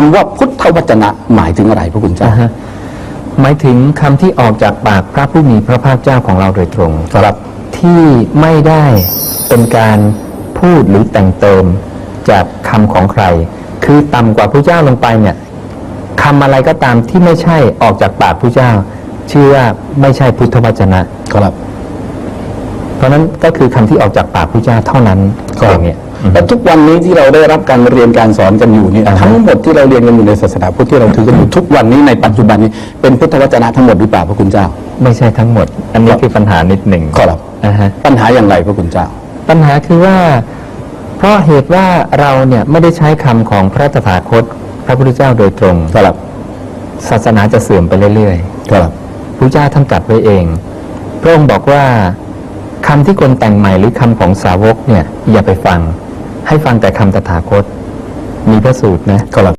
ำว่าพุทธวจนะหมายถึงอะไรพระคุณเจ้าหมายถึงคำที่ออกจากปากพระผู้มีพระภาคเจ้าของเราโดยตรงครับที่ไม่ได้เป็นการพูดหรือแต่งเติมจากคำของใครคือต่ำกว่าพระเจ้าลงไปเนี่ยคำอะไรก็ตามที่ไม่ใช่ออกจากปากพระเจ้าชื่อว่าไม่ใช่พุทธวจนะครับเพราะนั้นก็คือคำที่ออกจากปากพระเจ้าเท่านั้นอย่างเงี้ยแต่ทุกวันนี้ที่เราได้รับการเรียนการสอนกันอยู่นี่ทั้งหมดที่เราเรียนกันอยู่ในศาสนาพุทธที่เราถือกันอยู่ทุกวันนี้ในปัจจุบันนี้เป็นพุทธวจนะทั้งหมดหรือเปล่าพระคุณเจ้าไม่ใช่ทั้งหมดอันนี้คือปัญหานิดหนึ่งครับปัญหาอย่างไรพระคุณเจ้าปัญหาคือว่าเพราะเหตุว่าเราเนี่ยไม่ได้ใช้คำของพระตถาคตพระพุทธเจ้าโดยตรงครับศาสนาจะเสื่อมไปเรื่อยๆครับพระเจ้าท่านตรัสไว้เองพระองค์บอกว่าคำที่คนแต่งใหม่หรือคำของสาวกเนี่ยอย่าไปฟังให้ฟังแต่คำตถาคตมีพระสูตรนะครับ